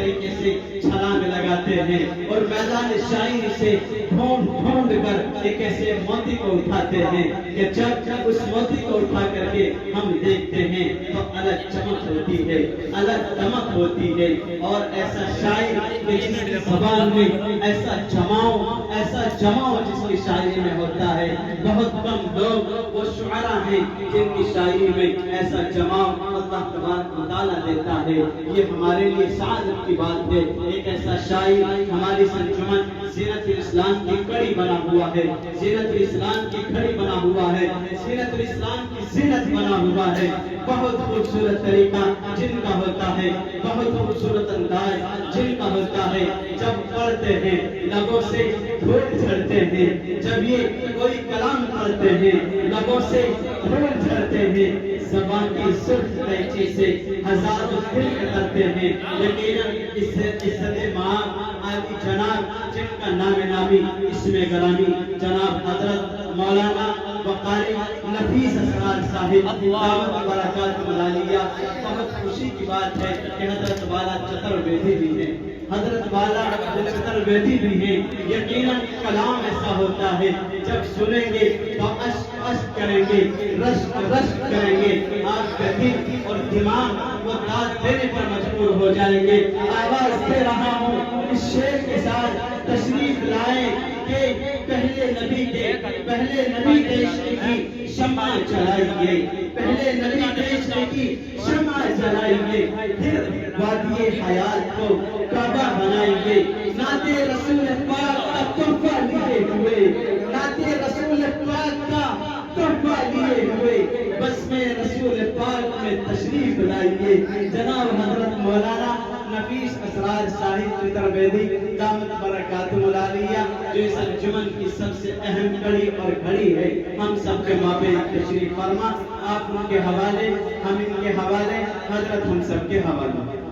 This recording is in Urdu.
طریقے سے چھلانگ لگاتے ہیں اور میدان شاعری سے ڈھونڈ ڈھونڈ کر ایک ایسے موتی کو اٹھاتے ہیں کہ جب اس موتی کو اٹھا کر کے ہم دیکھتے ہیں تو الگ چمک ہوتی ہے، الگ دمک ہوتی ہے۔ اور ایسا شاعر کہ جس کی زبان میں ایسا جماؤ جس کی شاعری میں ہوتا ہے، بہت کم لوگ وہ شعراء ہیں جن کی شاعری میں ایسا جماؤ اللہ تبارک و تعالیٰ دیتا ہے۔ یہ ہمارے لیے سعادت کی بات ہے۔ ایک ایسا شاعر ہماری انجمن زینت الاسلام کی کڑی بنا ہوا ہے، زینت الاسلام کی کڑی بنا ہوا ہے، زینت الاسلام کی زینت بنا ہوا ہے۔ بہت خوبصورت طریقہ جن کا ہوتا ہے، بہت خوبصورت انداز جن کا ہوتا ہے، جب پڑھتے ہیں لبوں سے دھول جھڑتے ہیں، جب یہ کوئی کلام پڑھتے ہیں لبوں سے دھول جھڑتے ہیں، زبان کی سرخ قینچی سے ہزاروں دل کرتے ہیں۔ یقیناً عزت مآب عالی جناب جن کا نام نامی اسم گرامی جناب حضرت مولانا وقاری نفیس اسرار صاحب دعوت برکات ملالیہ، بہت خوشی کی بات ہے کہ حضرت والا چترویدی بھی ہیں، حضرت والا چترویدی بھی ہیں۔ یقیناً کلام ایسا ہوتا ہے جب سنیں گے تو اشک کریں گے، رشک کریں گے، آپ کا دل اور دماغ وہ داد دینے پر مجبور ہو جائیں گے۔ آواز دے رہا ہوں اس شعر کے ساتھ، تشریف لائیں کہ پہلے نبی کے عشق کی شمع جلائیے، پہلے نبی کے عشق کی شمع جلائیے، پھر وادی حیات کو کعبہ بنائیں گے۔ نعت رسول پاک کا تحفہ لیے ہوئے، نعت رسول پاک کا تحفہ لیے ہوئے، بس میں رسول پاک میں تشریف لائیے۔ جناب حضرت مولانا نفیس اسرار صاحب چترویدی دامت برکات ملالیہ جو اس انجمن کی سب سے اہم کڑی اور گھڑی ہے، ہم سب کے مابین تشریف فرما۔ آپ ان کے حوالے، ہم ان کے حوالے، حضرت ہم سب کے حوالے۔